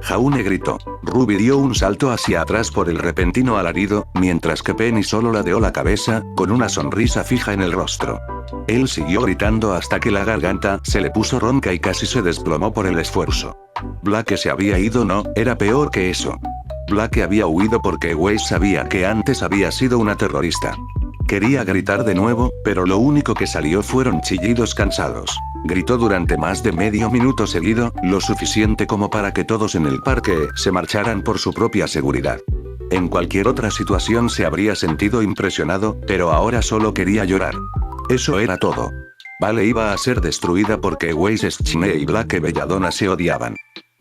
Jaune gritó. Ruby dio un salto hacia atrás por el repentino alarido, mientras que Penny solo ladeó la cabeza, con una sonrisa fija en el rostro. Él siguió gritando hasta que la garganta se le puso ronca y casi se desplomó por el esfuerzo. Blake se había ido, no, era peor que eso. Blake había huido porque Weiss sabía que antes había sido una terrorista. Quería gritar de nuevo, pero lo único que salió fueron chillidos cansados. Gritó durante más de medio minuto seguido, lo suficiente como para que todos en el parque se marcharan por su propia seguridad. En cualquier otra situación se habría sentido impresionado, pero ahora solo quería llorar. Eso era todo. Vale iba a ser destruida porque Weiss Schne y Blake Belladonna se odiaban.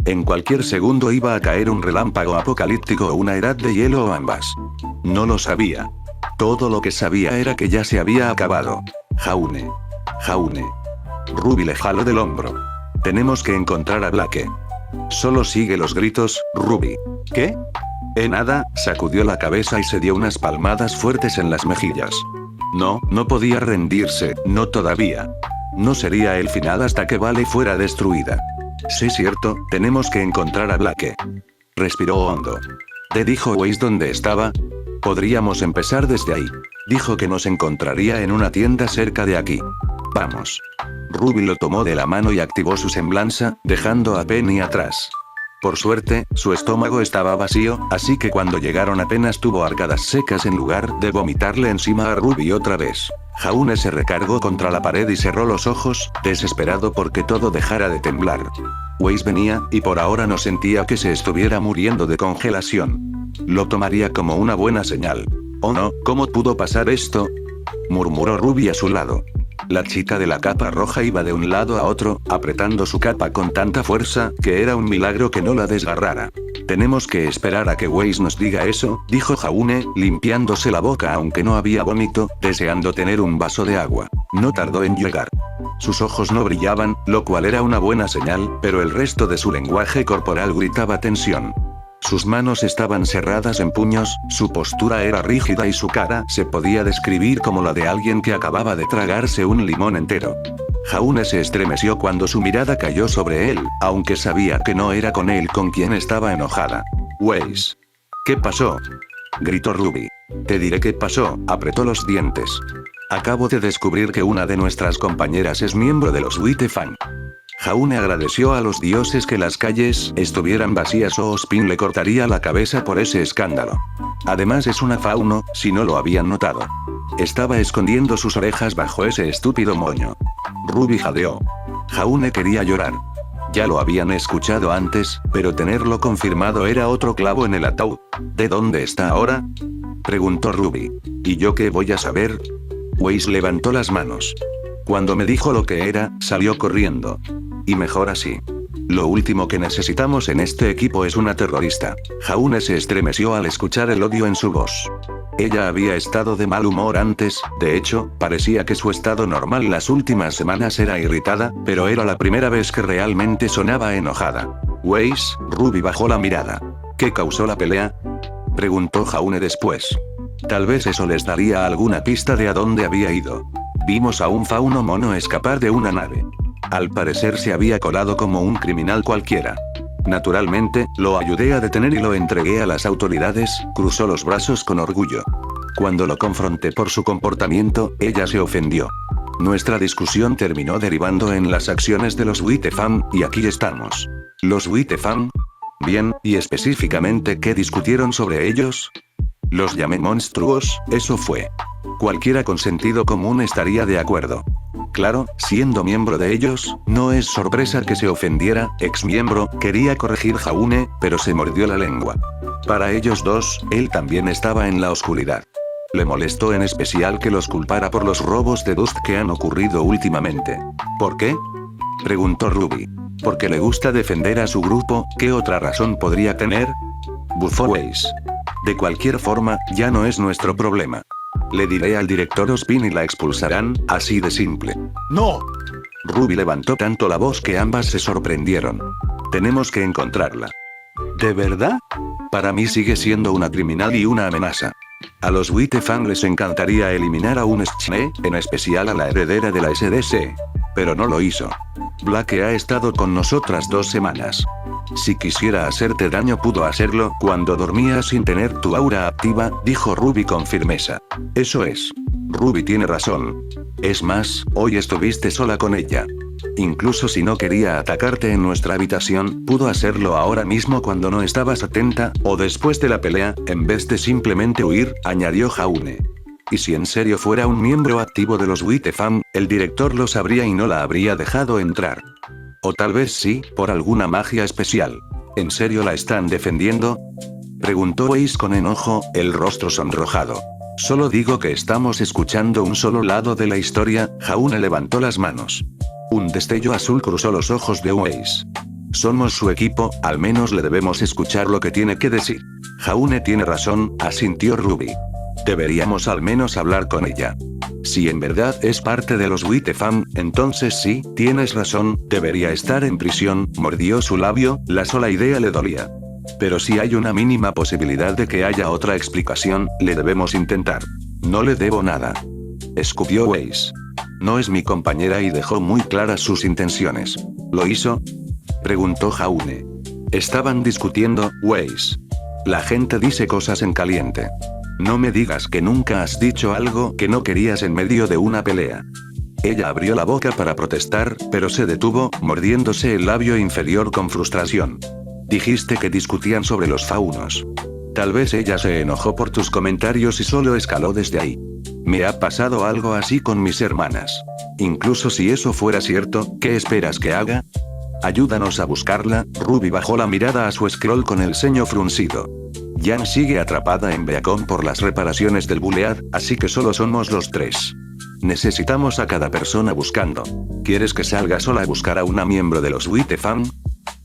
En cualquier segundo iba a caer un relámpago apocalíptico o una edad de hielo o ambas. No lo sabía. Todo lo que sabía era que ya se había acabado. Jaune. Jaune. Ruby le jaló del hombro. Tenemos que encontrar a Blake. Solo sigue los gritos, Ruby. ¿Qué? Nada, sacudió la cabeza y se dio unas palmadas fuertes en las mejillas. No, no podía rendirse, no todavía. No sería el final hasta que Vale fuera destruida. Sí, cierto, tenemos que encontrar a Blake. Respiró hondo. ¿Te dijo Weiss dónde estaba? Podríamos empezar desde ahí. Dijo que nos encontraría en una tienda cerca de aquí. Vamos. Ruby lo tomó de la mano y activó su semblanza, dejando a Penny atrás. Por suerte, su estómago estaba vacío, así que cuando llegaron apenas tuvo arcadas secas en lugar de vomitarle encima a Ruby otra vez. Jaune se recargó contra la pared y cerró los ojos, desesperado porque todo dejara de temblar. Weiss venía, y por ahora no sentía que se estuviera muriendo de congelación. Lo tomaría como una buena señal. «Oh no, ¿cómo pudo pasar esto?», murmuró Ruby a su lado. La chica de la capa roja iba de un lado a otro, apretando su capa con tanta fuerza, que era un milagro que no la desgarrara. Tenemos que esperar a que Weiss nos diga eso, dijo Jaune, limpiándose la boca aunque no había vómito, deseando tener un vaso de agua. No tardó en llegar. Sus ojos no brillaban, lo cual era una buena señal, pero el resto de su lenguaje corporal gritaba tensión. Sus manos estaban cerradas en puños, su postura era rígida y su cara se podía describir como la de alguien que acababa de tragarse un limón entero. Jaune se estremeció cuando su mirada cayó sobre él, aunque sabía que no era con él con quien estaba enojada. «Weiss. ¿Qué pasó?», gritó Ruby. «Te diré qué pasó», apretó los dientes. «Acabo de descubrir que una de nuestras compañeras es miembro de los Wittefang». Jaune agradeció a los dioses que las calles estuvieran vacías o Spin le cortaría la cabeza por ese escándalo. Además es una fauno, si no lo habían notado. Estaba escondiendo sus orejas bajo ese estúpido moño. Ruby jadeó. Jaune quería llorar. Ya lo habían escuchado antes, pero tenerlo confirmado era otro clavo en el ataúd. ¿De dónde está ahora?, preguntó Ruby. ¿Y yo qué voy a saber? Weiss levantó las manos. Cuando me dijo lo que era, salió corriendo. Y mejor así. Lo último que necesitamos en este equipo es una terrorista. Jaune se estremeció al escuchar el odio en su voz. Ella había estado de mal humor antes, de hecho, parecía que su estado normal las últimas semanas era irritada, pero era la primera vez que realmente sonaba enojada. Weiss, Ruby bajó la mirada. ¿Qué causó la pelea?, preguntó Jaune después. Tal vez eso les daría alguna pista de a dónde había ido. Vimos a un fauno mono escapar de una nave. Al parecer se había colado como un criminal cualquiera. Naturalmente, lo ayudé a detener y lo entregué a las autoridades, cruzó los brazos con orgullo. Cuando lo confronté por su comportamiento, ella se ofendió. Nuestra discusión terminó derivando en las acciones de los Wittefang, y aquí estamos. ¿Los Wittefang? Bien, y específicamente ¿qué discutieron sobre ellos? Los llamé monstruos, eso fue. Cualquiera con sentido común estaría de acuerdo. Claro, siendo miembro de ellos, no es sorpresa que se ofendiera, exmiembro, quería corregir Jaune, pero se mordió la lengua. Para ellos dos, él también estaba en la oscuridad. Le molestó en especial que los culpara por los robos de Dust que han ocurrido últimamente. ¿Por qué?, preguntó Ruby. Porque le gusta defender a su grupo, ¿qué otra razón podría tener?, bufó Weiss. De cualquier forma, ya no es nuestro problema. Le diré al director Ospin y la expulsarán, así de simple. ¡No! Ruby levantó tanto la voz que ambas se sorprendieron. Tenemos que encontrarla. ¿De verdad? Para mí sigue siendo una criminal y una amenaza. A los Wittefang les encantaría eliminar a un Schne, en especial a la heredera de la SDC. Pero no lo hizo. Blake ha estado con nosotras 2 semanas. Si quisiera hacerte daño pudo hacerlo cuando dormías sin tener tu aura activa, dijo Ruby con firmeza. Eso es. Ruby tiene razón. Es más, hoy estuviste sola con ella. Incluso si no quería atacarte en nuestra habitación, pudo hacerlo ahora mismo cuando no estabas atenta, o después de la pelea, en vez de simplemente huir, añadió Jaune. Y si en serio fuera un miembro activo de los WTF, el director lo sabría y no la habría dejado entrar. O tal vez sí, por alguna magia especial. ¿En serio la están defendiendo?, preguntó Weiss con enojo, el rostro sonrojado. Solo digo que estamos escuchando un solo lado de la historia. Jaune levantó las manos. Un destello azul cruzó los ojos de Weiss. Somos su equipo, al menos le debemos escuchar lo que tiene que decir. Jaune tiene razón, asintió Ruby. Deberíamos al menos hablar con ella. Si en verdad es parte de los WTF, entonces sí, tienes razón, debería estar en prisión. Mordió su labio, la sola idea le dolía. Pero si hay una mínima posibilidad de que haya otra explicación, le debemos intentar. No le debo nada. Escupió Weiss. No es mi compañera y dejó muy claras sus intenciones. ¿Lo hizo?, preguntó Jaune. Estaban discutiendo, Weiss. La gente dice cosas en caliente. No me digas que nunca has dicho algo que no querías en medio de una pelea. Ella abrió la boca para protestar, pero se detuvo, mordiéndose el labio inferior con frustración. Dijiste que discutían sobre los faunos. Tal vez ella se enojó por tus comentarios y solo escaló desde ahí. Me ha pasado algo así con mis hermanas. Incluso si eso fuera cierto, ¿qué esperas que haga? Ayúdanos a buscarla. Ruby bajó la mirada a su scroll con el ceño fruncido. Jan sigue atrapada en Beacon por las reparaciones del Bulead, así que solo somos los tres. Necesitamos a cada persona buscando. ¿Quieres que salga sola a buscar a una miembro de los WTF?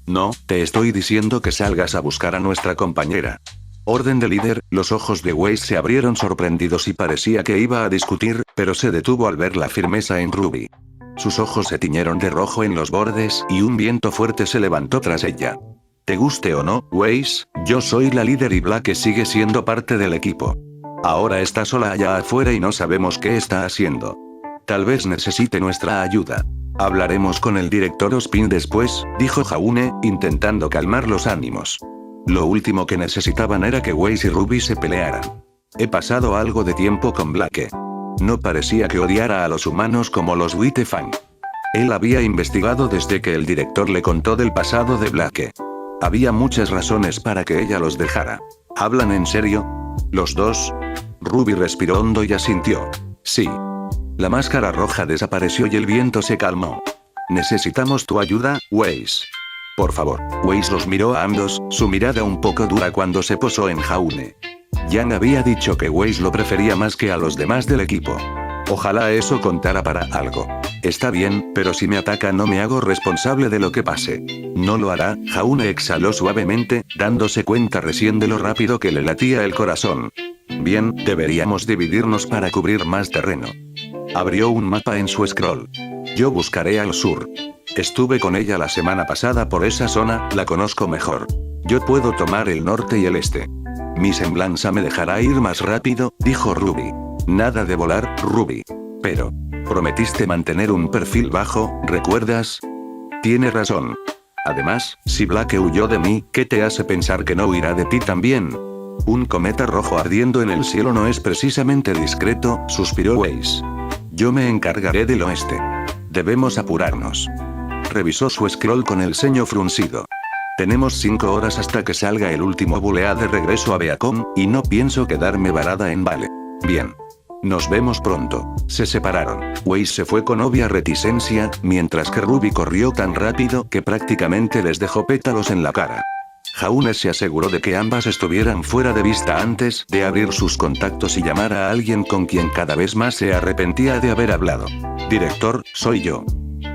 No, te estoy diciendo que salgas a buscar a nuestra compañera. Orden de líder. Los ojos de Weiss se abrieron sorprendidos y parecía que iba a discutir, pero se detuvo al ver la firmeza en Ruby. Sus ojos se tiñeron de rojo en los bordes y un viento fuerte se levantó tras ella. Te guste o no, Weiss, yo soy la líder y Blake sigue siendo parte del equipo. Ahora está sola allá afuera y no sabemos qué está haciendo. Tal vez necesite nuestra ayuda. Hablaremos con el director Ospin después, dijo Jaune, intentando calmar los ánimos. Lo último que necesitaban era que Weiss y Ruby se pelearan. He pasado algo de tiempo con Blake. No parecía que odiara a los humanos como los WTF. Él había investigado desde que el director le contó del pasado de Blake. Había muchas razones para que ella los dejara. ¿Hablan en serio? ¿Los dos? Ruby respiró hondo y asintió. Sí. La máscara roja desapareció y el viento se calmó. Necesitamos tu ayuda, Weiss. Por favor. Weiss los miró a ambos, su mirada un poco dura cuando se posó en Jaune. Jan había dicho que Weiss lo prefería más que a los demás del equipo. Ojalá eso contara para algo. Está bien, pero si me ataca no me hago responsable de lo que pase. No lo hará. Jaune exhaló suavemente, dándose cuenta recién de lo rápido que le latía el corazón. Bien, deberíamos dividirnos para cubrir más terreno. Abrió un mapa en su scroll. Yo buscaré al sur. Estuve con ella la semana pasada por esa zona, la conozco mejor. Yo puedo tomar el norte y el este. Mi semblanza me dejará ir más rápido, dijo Ruby. Nada de volar, Ruby. Pero prometiste mantener un perfil bajo, ¿recuerdas? Tiene razón. Además, si Blake huyó de mí, ¿qué te hace pensar que no huirá de ti también? Un cometa rojo ardiendo en el cielo no es precisamente discreto, suspiró Weiss. Yo me encargaré del oeste. Debemos apurarnos. Revisó su scroll con el ceño fruncido. Tenemos 5 horas hasta que salga el último Bulead de regreso a Beacon, y no pienso quedarme varada en Vale. Bien. Nos vemos pronto. Se separaron. Weiss se fue con obvia reticencia, mientras que Ruby corrió tan rápido que prácticamente les dejó pétalos en la cara. Jaune se aseguró de que ambas estuvieran fuera de vista antes de abrir sus contactos y llamar a alguien con quien cada vez más se arrepentía de haber hablado. Director, soy yo.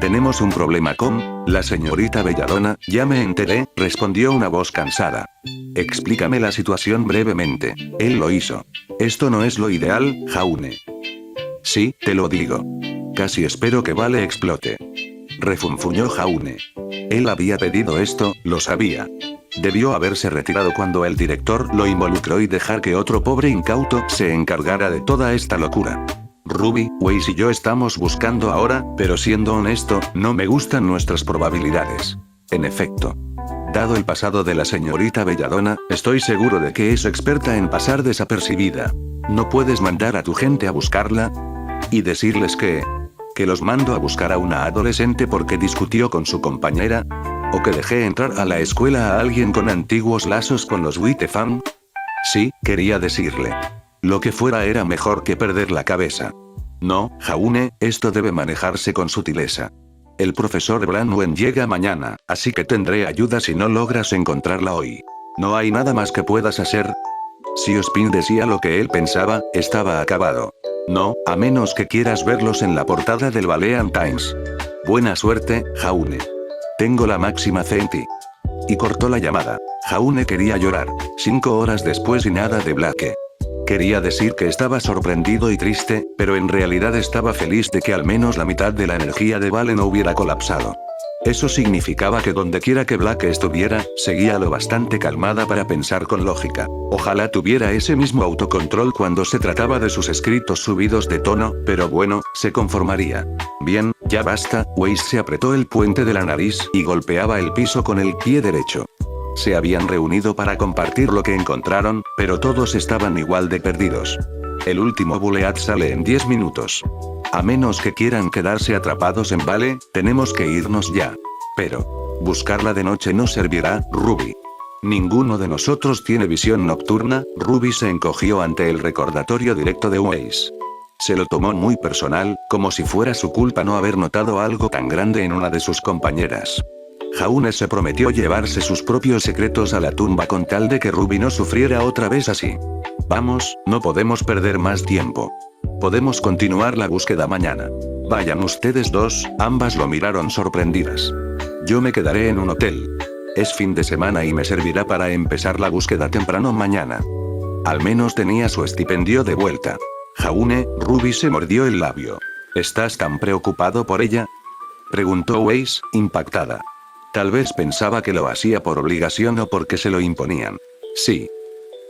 Tenemos un problema con la señorita Belladonna, ya me enteré, respondió una voz cansada. Explícame la situación brevemente. Él lo hizo. Esto no es lo ideal, Jaune. Sí, te lo digo. Casi espero que Vale explote. Refunfuñó Jaune. Él había pedido esto, lo sabía. Debió haberse retirado cuando el director lo involucró y dejar que otro pobre incauto se encargara de toda esta locura. Ruby, Weiss y yo estamos buscando ahora, pero siendo honesto, no me gustan nuestras probabilidades. En efecto. Dado el pasado de la señorita Belladonna, estoy seguro de que es experta en pasar desapercibida. ¿No puedes mandar a tu gente a buscarla? Y decirles que los mando a buscar a una adolescente porque discutió con su compañera. ¿O que dejé entrar a la escuela a alguien con antiguos lazos con los Whitefam? Sí, quería decirle. Lo que fuera era mejor que perder la cabeza. No, Jaune, esto debe manejarse con sutileza. El profesor Branwen llega mañana, así que tendré ayuda si no logras encontrarla hoy. ¿No hay nada más que puedas hacer? Si Ospin decía lo que él pensaba, estaba acabado. No, a menos que quieras verlos en la portada del Balean Times. Buena suerte, Jaune. Tengo la máxima fe en ti. Y cortó la llamada. Jaune quería llorar. 5 horas después y nada de Blake. Quería decir que estaba sorprendido y triste, pero en realidad estaba feliz de que al menos la mitad de la energía de Vale no hubiera colapsado. Eso significaba que dondequiera que Blake estuviera, seguía lo bastante calmada para pensar con lógica. Ojalá tuviera ese mismo autocontrol cuando se trataba de sus escritos subidos de tono, pero bueno, se conformaría. Bien, ya basta. Weiss se apretó el puente de la nariz y golpeaba el piso con el pie derecho. Se habían reunido para compartir lo que encontraron, pero todos estaban igual de perdidos. El último buleat sale en 10 minutos. A menos que quieran quedarse atrapados en Vale, tenemos que irnos ya. Pero buscarla de noche no servirá, Ruby. Ninguno de nosotros tiene visión nocturna. Ruby se encogió ante el recordatorio directo de Weiss. Se lo tomó muy personal, como si fuera su culpa no haber notado algo tan grande en una de sus compañeras. Jaune se prometió llevarse sus propios secretos a la tumba con tal de que Ruby no sufriera otra vez así. Vamos, no podemos perder más tiempo. Podemos continuar la búsqueda mañana. Vayan ustedes dos. Ambas lo miraron sorprendidas. Yo me quedaré en un hotel. Es fin de semana y me servirá para empezar la búsqueda temprano mañana. Al menos tenía su estipendio de vuelta. Jaune, Ruby se mordió el labio. ¿Estás tan preocupado por ella?, preguntó Weiss, impactada. Tal vez pensaba que lo hacía por obligación o porque se lo imponían. Sí.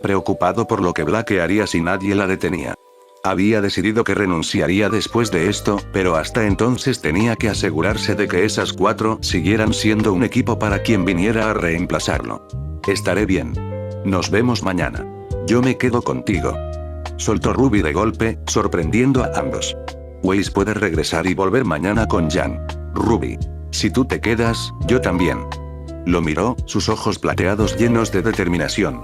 Preocupado por lo que Blake haría si nadie la detenía. Había decidido que renunciaría después de esto, pero hasta entonces tenía que asegurarse de que esas 4 siguieran siendo un equipo para quien viniera a reemplazarlo. Estaré bien. Nos vemos mañana. Yo me quedo contigo. Soltó Ruby de golpe, sorprendiendo a ambos. Weiss puede regresar y volver mañana con Jan. Ruby. Si tú te quedas, yo también. Lo miró, sus ojos plateados llenos de determinación.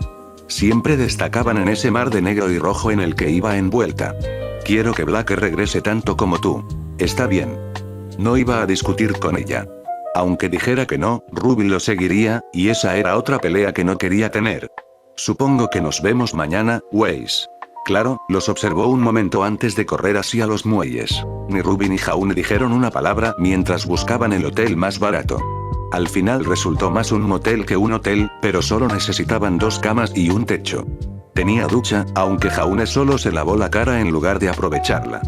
Siempre destacaban en ese mar de negro y rojo en el que iba envuelta. Quiero que Blake regrese tanto como tú. Está bien. No iba a discutir con ella. Aunque dijera que no, Ruby lo seguiría, y esa era otra pelea que no quería tener. Supongo que nos vemos mañana, Weiss. Claro, los observó un momento antes de correr hacia los muelles. Ni Ruby ni Jaune dijeron una palabra mientras buscaban el hotel más barato. Al final resultó más un motel que un hotel, pero solo necesitaban 2 camas y un techo. Tenía ducha, aunque Jaune solo se lavó la cara en lugar de aprovecharla.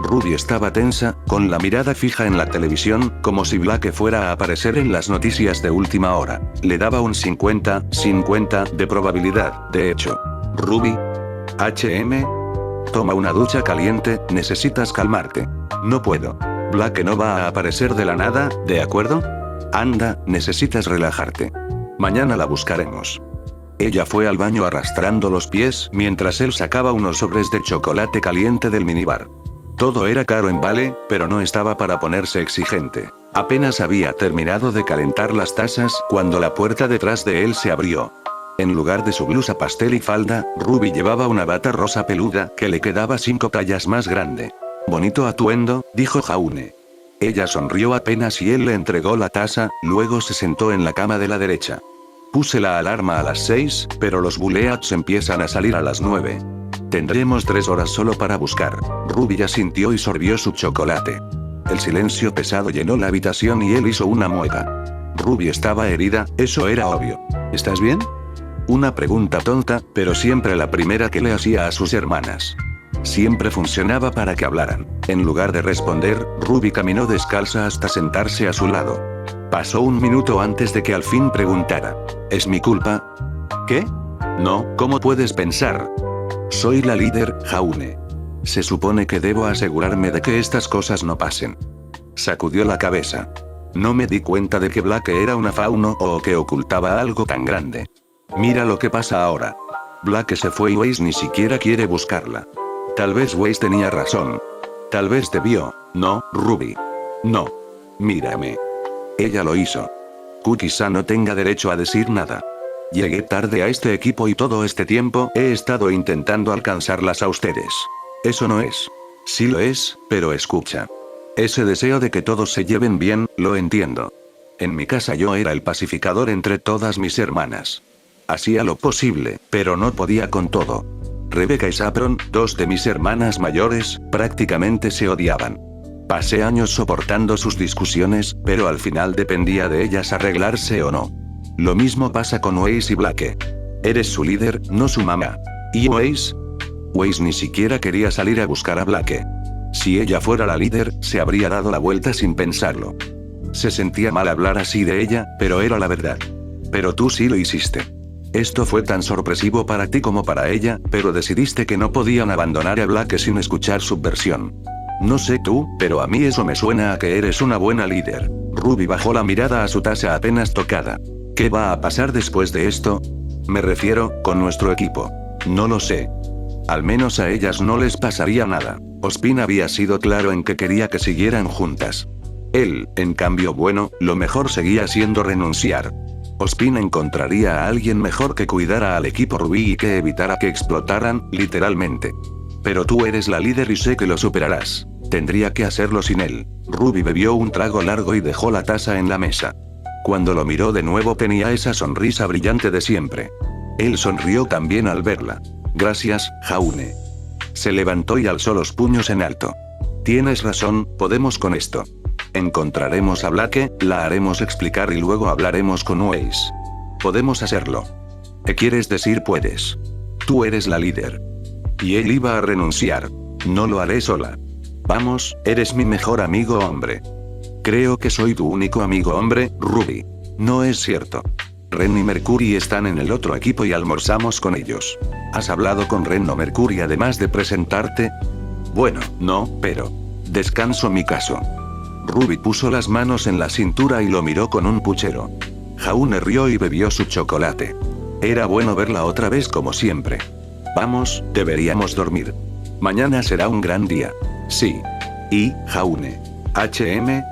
Ruby estaba tensa, con la mirada fija en la televisión, como si Blake fuera a aparecer en las noticias de última hora. Le daba un 50-50 de probabilidad, de hecho. Ruby. Toma una ducha caliente, necesitas calmarte. No puedo. Blake no va a aparecer de la nada, ¿de acuerdo? Anda, necesitas relajarte. Mañana la buscaremos. Ella fue al baño arrastrando los pies mientras él sacaba unos sobres de chocolate caliente del minibar. Todo era caro en Vale, pero no estaba para ponerse exigente. Apenas había terminado de calentar las tazas cuando la puerta detrás de él se abrió. En lugar de su blusa pastel y falda, Ruby llevaba una bata rosa peluda que le quedaba 5 tallas más grande. Bonito atuendo, dijo Jaune. Ella sonrió apenas y él le entregó la taza, luego se sentó en la cama de la derecha. Puse la alarma a las 6, pero los buleats empiezan a salir a las 9. Tendremos 3 horas solo para buscar. Ruby asintió y sorbió su chocolate. El silencio pesado llenó la habitación y él hizo una mueca. Ruby estaba herida, eso era obvio. ¿Estás bien? Una pregunta tonta, pero siempre la primera que le hacía a sus hermanas. Siempre funcionaba para que hablaran. En lugar de responder, Ruby caminó descalza hasta sentarse a su lado. Pasó un minuto antes de que al fin preguntara. ¿Es mi culpa? ¿Qué? No, ¿cómo puedes pensar? Soy la líder, Jaune. Se supone que debo asegurarme de que estas cosas no pasen. Sacudió la cabeza. No me di cuenta de que Blake era una fauno o que ocultaba algo tan grande. Mira lo que pasa ahora. Blake se fue y Weiss ni siquiera quiere buscarla. Tal vez Weiss tenía razón. Tal vez debió. No, Ruby. No. Mírame. Ella lo hizo. Quizá no tenga derecho a decir nada. Llegué tarde a este equipo y todo este tiempo he estado intentando alcanzarlas a ustedes. Eso no es. Sí lo es, pero escucha. Ese deseo de que todos se lleven bien, lo entiendo. En mi casa yo era el pacificador entre todas mis hermanas. Hacía lo posible, pero no podía con todo. Rebecca y Saffron, dos de mis hermanas mayores, prácticamente se odiaban. Pasé años soportando sus discusiones, pero al final dependía de ellas arreglarse o no. Lo mismo pasa con Weiss y Blake. Eres su líder, no su mamá. ¿Y Weiss? Weiss ni siquiera quería salir a buscar a Blake. Si ella fuera la líder, se habría dado la vuelta sin pensarlo. Se sentía mal hablar así de ella, pero era la verdad. Pero tú sí lo hiciste. Esto fue tan sorpresivo para ti como para ella, pero decidiste que no podían abandonar a Blake sin escuchar su versión. No sé tú, pero a mí eso me suena a que eres una buena líder. Ruby bajó la mirada a su taza apenas tocada. ¿Qué va a pasar después de esto? Me refiero, con nuestro equipo. No lo sé. Al menos a ellas no les pasaría nada. Ozpin había sido claro en que quería que siguieran juntas. Él, en cambio bueno, lo mejor seguía siendo renunciar. Ozpin encontraría a alguien mejor que cuidara al equipo Ruby y que evitara que explotaran, literalmente. Pero tú eres la líder y sé que lo superarás. Tendría que hacerlo sin él. Ruby bebió un trago largo y dejó la taza en la mesa. Cuando lo miró de nuevo tenía esa sonrisa brillante de siempre. Él sonrió también al verla. Gracias, Jaune. Se levantó y alzó los puños en alto. Tienes razón, podemos con esto. Encontraremos a Blake, la haremos explicar y luego hablaremos con Weiss. Podemos hacerlo. ¿Qué quieres decir puedes? Tú eres la líder. Y él iba a renunciar. No lo haré sola. Vamos, eres mi mejor amigo hombre. Creo que soy tu único amigo hombre, Ruby. No es cierto. Ren y Mercury están en el otro equipo y almorzamos con ellos. ¿Has hablado con Ren o Mercury además de presentarte? Bueno, no, pero... Descanso mi caso. Ruby puso las manos en la cintura y lo miró con un puchero. Jaune rió y bebió su chocolate. Era bueno verla otra vez como siempre. Vamos, deberíamos dormir. Mañana será un gran día. Sí. Y, Jaune. HM.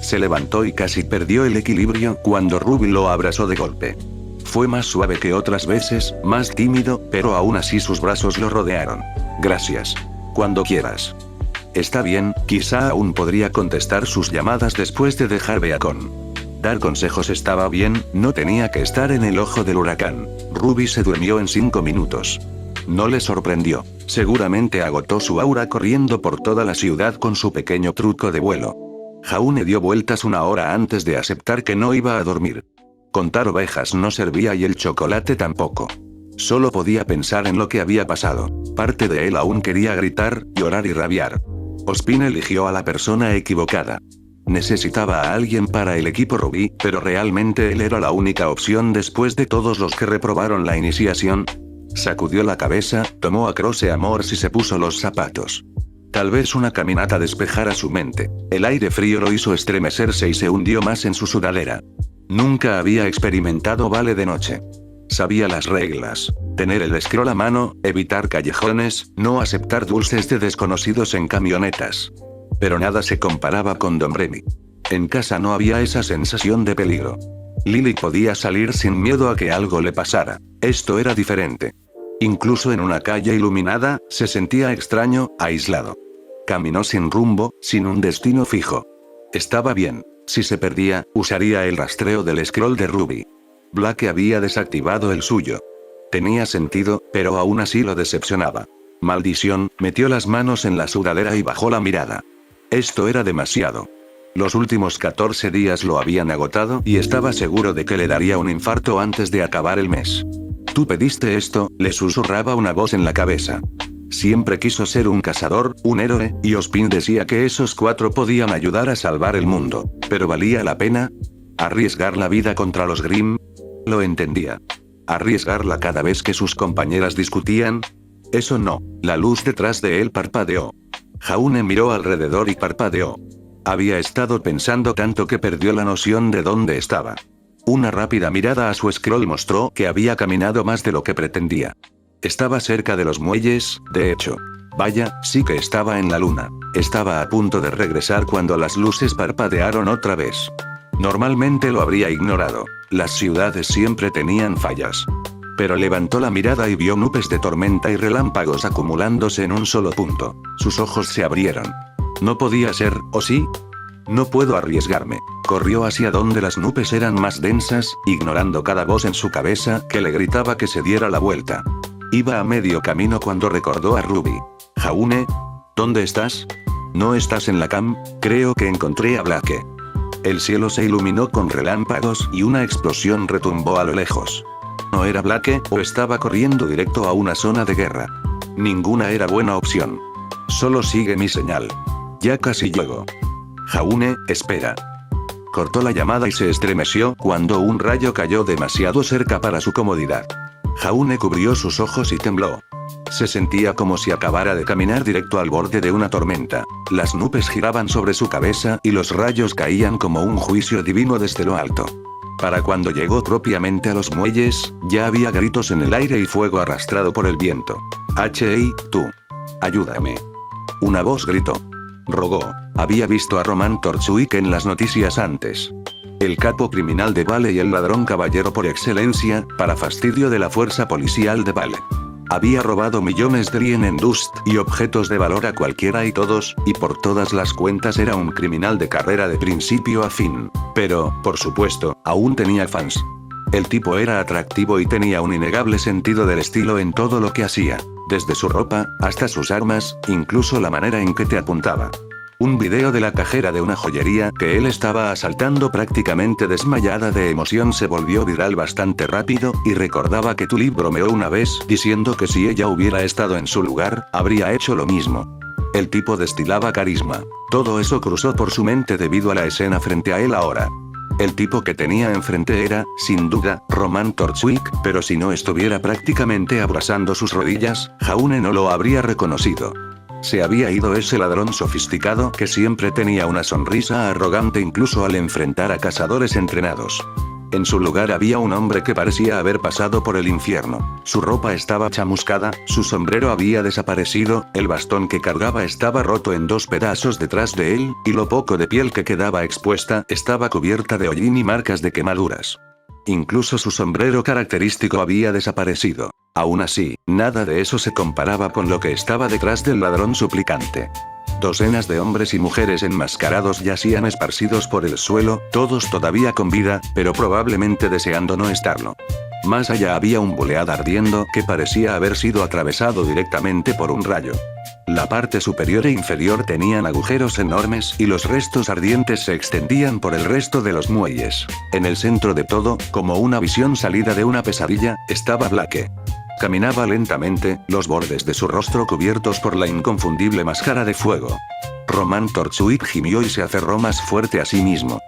Se levantó y casi perdió el equilibrio cuando Ruby lo abrazó de golpe. Fue más suave que otras veces, más tímido, pero aún así sus brazos lo rodearon. Gracias. Cuando quieras. Está bien, quizá aún podría contestar sus llamadas después de dejar Beacon. Dar consejos estaba bien, no tenía que estar en el ojo del huracán. Ruby se durmió en 5 minutos. No le sorprendió. Seguramente agotó su aura corriendo por toda la ciudad con su pequeño truco de vuelo. Jaune dio vueltas 1 hora antes de aceptar que no iba a dormir. Contar ovejas no servía y el chocolate tampoco. Solo podía pensar en lo que había pasado. Parte de él aún quería gritar, llorar y rabiar. Ozpin eligió a la persona equivocada. Necesitaba a alguien para el equipo Ruby, pero realmente él era la única opción después de todos los que reprobaron la iniciación. Sacudió la cabeza, tomó a Croce Amors y se puso los zapatos. Tal vez una caminata despejara su mente. El aire frío lo hizo estremecerse y se hundió más en su sudadera. Nunca había experimentado vale de noche. Sabía las reglas. Tener el scroll a mano, evitar callejones, no aceptar dulces de desconocidos en camionetas. Pero nada se comparaba con Domremy. En casa no había esa sensación de peligro. Lily podía salir sin miedo a que algo le pasara. Esto era diferente. Incluso en una calle iluminada, se sentía extraño, aislado. Caminó sin rumbo, sin un destino fijo. Estaba bien. Si se perdía, usaría el rastreo del scroll de Ruby. Blake había desactivado el suyo. Tenía sentido, pero aún así lo decepcionaba. Maldición, metió las manos en la sudadera y bajó la mirada. Esto era demasiado. Los últimos 14 días lo habían agotado y estaba seguro de que le daría un infarto antes de acabar el mes. Tú pediste esto, le susurraba una voz en la cabeza. Siempre quiso ser un cazador, un héroe, y Ozpin decía que esos 4 podían ayudar a salvar el mundo. ¿Pero valía la pena? ¿Arriesgar la vida contra los Grimm? Lo entendía. ¿Arriesgarla cada vez que sus compañeras discutían? Eso no. La luz detrás de él parpadeó. Jaune miró alrededor y parpadeó. Había estado pensando tanto que perdió la noción de dónde estaba. Una rápida mirada a su scroll mostró que había caminado más de lo que pretendía. Estaba cerca de los muelles, de hecho. Vaya, sí que estaba en la luna. Estaba a punto de regresar cuando las luces parpadearon otra vez. Normalmente lo habría ignorado. Las ciudades siempre tenían fallas. Pero levantó la mirada y vio nubes de tormenta y relámpagos acumulándose en un solo punto. Sus ojos se abrieron. No podía ser, ¿o sí? No puedo arriesgarme. Corrió hacia donde las nubes eran más densas, ignorando cada voz en su cabeza que le gritaba que se diera la vuelta. Iba a medio camino cuando recordó a Ruby. Jaune, ¿dónde estás? ¿No estás en la cam? Creo que encontré a Blake. El cielo se iluminó con relámpagos y una explosión retumbó a lo lejos. ¿No era Blake o estaba corriendo directo a una zona de guerra? Ninguna era buena opción. Solo sigue mi señal. Ya casi llego. Jaune, espera. Cortó la llamada y se estremeció cuando un rayo cayó demasiado cerca para su comodidad. Jaune cubrió sus ojos y tembló. Se sentía como si acabara de caminar directo al borde de una tormenta. Las nubes giraban sobre su cabeza y los rayos caían como un juicio divino desde lo alto. Para cuando llegó propiamente a los muelles, ya había gritos en el aire y fuego arrastrado por el viento. «Hey, tú. Ayúdame». Una voz gritó. Rogó. Había visto a Roman Torchwick en las noticias antes. El capo criminal de Vale y el ladrón caballero por excelencia, para fastidio de la fuerza policial de Vale. Había robado millones de lien en Dust y objetos de valor a cualquiera y todos, y por todas las cuentas era un criminal de carrera de principio a fin. Pero, por supuesto, aún tenía fans. El tipo era atractivo y tenía un innegable sentido del estilo en todo lo que hacía. Desde su ropa, hasta sus armas, incluso la manera en que te apuntaba. Un video de la cajera de una joyería que él estaba asaltando prácticamente desmayada de emoción se volvió viral bastante rápido, y recordaba que Tulip bromeó una vez diciendo que si ella hubiera estado en su lugar, habría hecho lo mismo. El tipo destilaba carisma. Todo eso cruzó por su mente debido a la escena frente a él ahora. El tipo que tenía enfrente era, sin duda, Roman Torchwick, pero si no estuviera prácticamente abrazando sus rodillas, Jaune no lo habría reconocido. Se había ido ese ladrón sofisticado que siempre tenía una sonrisa arrogante incluso al enfrentar a cazadores entrenados. En su lugar había un hombre que parecía haber pasado por el infierno. Su ropa estaba chamuscada, su sombrero había desaparecido, el bastón que cargaba estaba roto en dos pedazos detrás de él, y lo poco de piel que quedaba expuesta estaba cubierta de hollín y marcas de quemaduras. Incluso su sombrero característico había desaparecido. Aún así, nada de eso se comparaba con lo que estaba detrás del ladrón suplicante. Docenas de hombres y mujeres enmascarados yacían esparcidos por el suelo, todos todavía con vida, pero probablemente deseando no estarlo. Más allá había un bulead ardiendo que parecía haber sido atravesado directamente por un rayo. La parte superior e inferior tenían agujeros enormes y los restos ardientes se extendían por el resto de los muelles. En el centro de todo, como una visión salida de una pesadilla, estaba Blake. Caminaba lentamente, los bordes de su rostro cubiertos por la inconfundible máscara de fuego. Roman Torchwick gimió y se aferró más fuerte a sí mismo.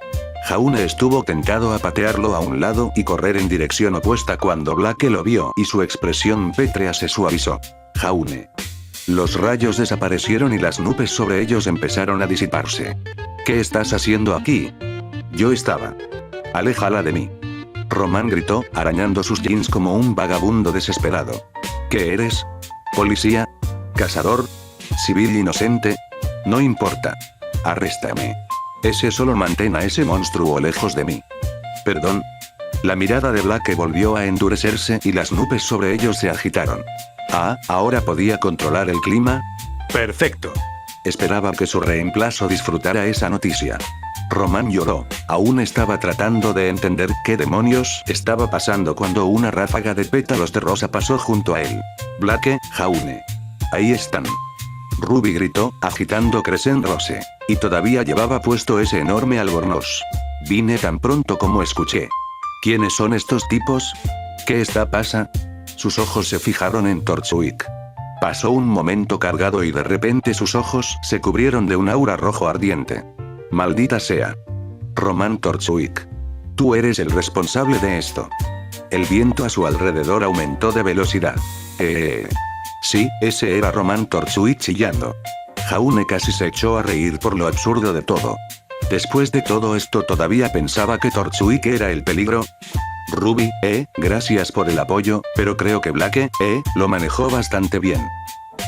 Jaune estuvo tentado a patearlo a un lado y correr en dirección opuesta cuando Blake lo vio y su expresión pétrea se suavizó. Jaune. Los rayos desaparecieron y las nubes sobre ellos empezaron a disiparse. ¿Qué estás haciendo aquí? Yo estaba. Aléjala de mí. Roman gritó, arañando sus jeans como un vagabundo desesperado. ¿Qué eres? ¿Policía? ¿Cazador? ¿Civil inocente? No importa. Arréstame. Ese solo mantén a ese monstruo lejos de mí. ¿Perdón? La mirada de Blake volvió a endurecerse y las nubes sobre ellos se agitaron. Ah, ¿ahora podía controlar el clima? Perfecto. Esperaba que su reemplazo disfrutara esa noticia. Roman lloró. Aún estaba tratando de entender qué demonios estaba pasando cuando una ráfaga de pétalos de rosa pasó junto a él. Blake, Jaune. Ahí están. Ruby gritó, agitando Crescent Rose. Y todavía llevaba puesto ese enorme albornoz. Vine tan pronto como escuché. ¿Quiénes son estos tipos? ¿Qué pasa? Sus ojos se fijaron en Torchwick. Pasó un momento cargado y de repente sus ojos se cubrieron de un aura rojo ardiente. Maldita sea. Roman Torchwick. Tú eres el responsable de esto. El viento a su alrededor aumentó de velocidad. Sí, ese era Roman Torchwick chillando. Jaune casi se echó a reír por lo absurdo de todo. Después de todo esto todavía pensaba que Torchwick era el peligro. Ruby, gracias por el apoyo, pero creo que Blake, lo manejó bastante bien.